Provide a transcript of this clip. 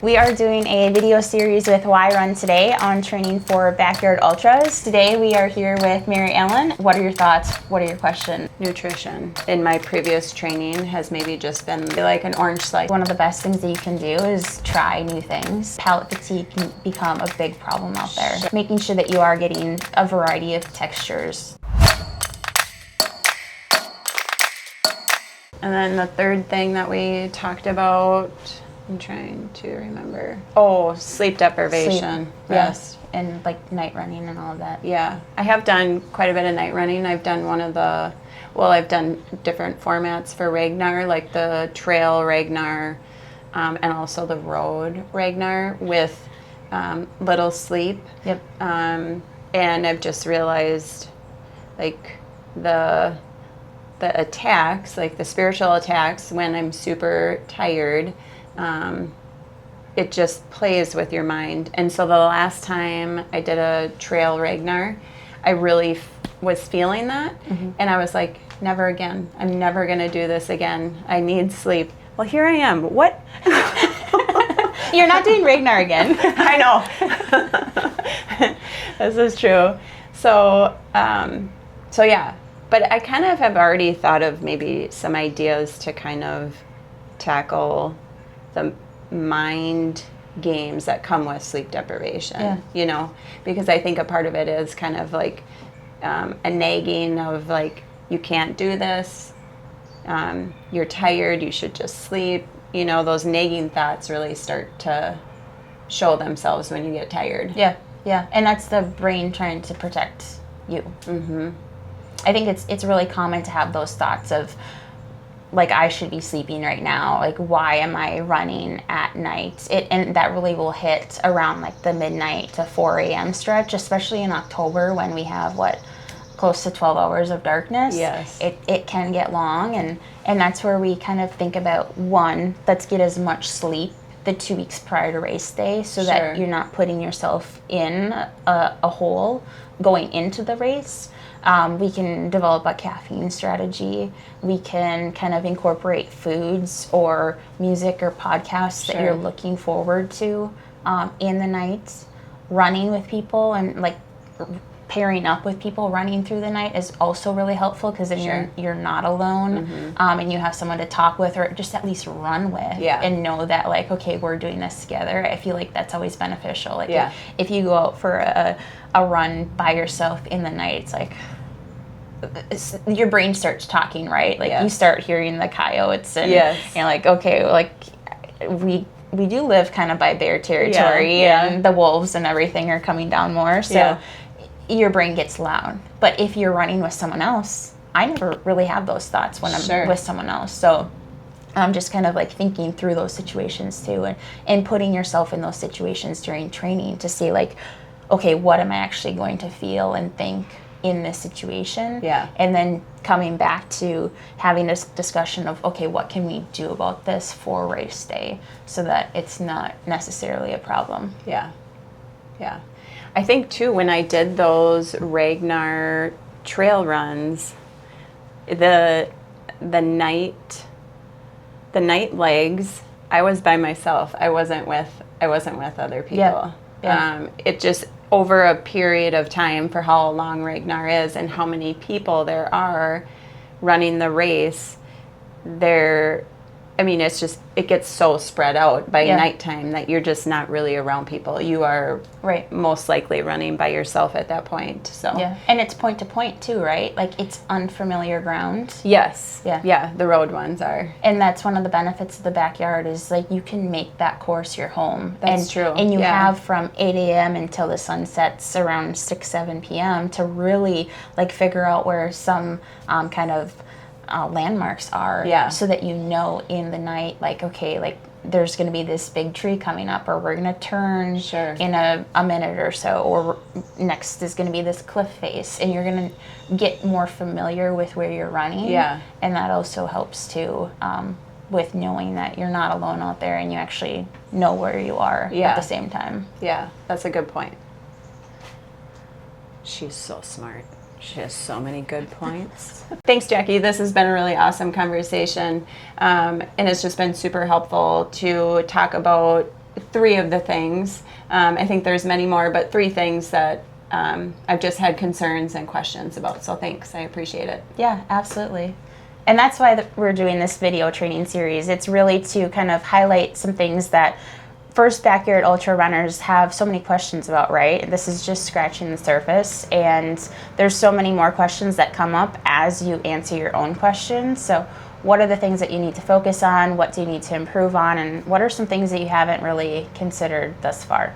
We are doing a video series with Why Run Today on training for backyard ultras. Today we are here with Mary Ellen. What are your thoughts? What are your questions? Nutrition in my previous training has maybe just been like an orange slice. One of the best things that you can do is try new things. Palate fatigue can become a big problem out there. Sure. Making sure that you are getting a variety of textures. And then the third thing that we talked about, I'm trying to remember. Oh, sleep deprivation. Sleep. Yes. Yeah. And like night running and all of that. Yeah. I have done quite a bit of night running. I've done I've done different formats for Ragnar, like the trail Ragnar, and also the road Ragnar with little sleep. Yep. And I've just realized like the attacks, like the spiritual attacks when I'm super tired, it just plays with your mind. And so the last time I did a trail Ragnar, I really was feeling that. Mm-hmm. And I was like, never again. I'm never going to do this again. I need sleep. Well, here I am. What? You're not doing Ragnar again. I know. This is true. So yeah. But I kind of have already thought of maybe some ideas to kind of tackle the mind games that come with sleep deprivation, you know, because I think a part of it is kind of like a nagging of like, you can't do this, you're tired, you should just sleep. You know, those nagging thoughts really start to show themselves when you get tired. Yeah, yeah. And that's the brain trying to protect you. Mm-hmm. I think it's really common to have those thoughts of, like, I should be sleeping right now. Like, why am I running at night? And that really will hit around, like, the midnight to 4 a.m. stretch, especially in October when we have, close to 12 hours of darkness. Yes. It can get long, and that's where we kind of think about, one, let's get as much sleep the 2 weeks prior to race day so that you're not putting yourself in a hole going into the race. We can develop a caffeine strategy. We can kind of incorporate foods or music or podcasts that you're looking forward to in the night. Running with people and like pairing up with people running through the night is also really helpful because then you're not alone, and you have someone to talk with or just at least run with and know that like, okay, we're doing this together. I feel like that's always beneficial. Like if you go out for a run by yourself in the night, it's like your brain starts talking, right? Like you start hearing the coyotes and you're like, okay, like we do live kind of by bear territory and the wolves and everything are coming down more. So your brain gets loud. But if you're running with someone else, I never really have those thoughts when I'm with someone else. So I'm just kind of like thinking through those situations too and putting yourself in those situations during training to see like, okay, what am I actually going to feel and think in this situation? And then coming back to having this discussion of, okay, what can we do about this for race day so that it's not necessarily a problem? Yeah. I think too, when I did those Ragnar trail runs, the night legs, I was by myself. I wasn't with other people. It just, over a period of time for how long Ragnar is and how many people there are running the race, it's just, it gets so spread out by nighttime that you're just not really around people. You are most likely running by yourself at that point. So and it's point to point too, right? Like it's unfamiliar ground. Yes. Yeah, the road ones are. And that's one of the benefits of the backyard is like you can make that course your home. That's true. And you have from 8 a.m. until the sun sets around 6, 7 p.m. to really like figure out where some kind of landmarks are so that you know in the night, like, okay, like there's going to be this big tree coming up or we're going to turn in a minute or so, or next is going to be this cliff face, and you're going to get more familiar with where you're running. And that also helps too with knowing that you're not alone out there and you actually know where you are at the same time. Yeah, that's a good point. She's so smart. She has so many good points. Thanks, Jackie. This has been a really awesome conversation. And it's just been super helpful to talk about three of the things. I think there's many more, but three things that I've just had concerns and questions about. So thanks, I appreciate it. Yeah, absolutely. And that's why we're doing this video training series. It's really to kind of highlight some things that first backyard ultra runners have so many questions about, right? This is just scratching the surface, and there's so many more questions that come up as you answer your own questions. So what are the things that you need to focus on? What do you need to improve on? And what are some things that you haven't really considered thus far?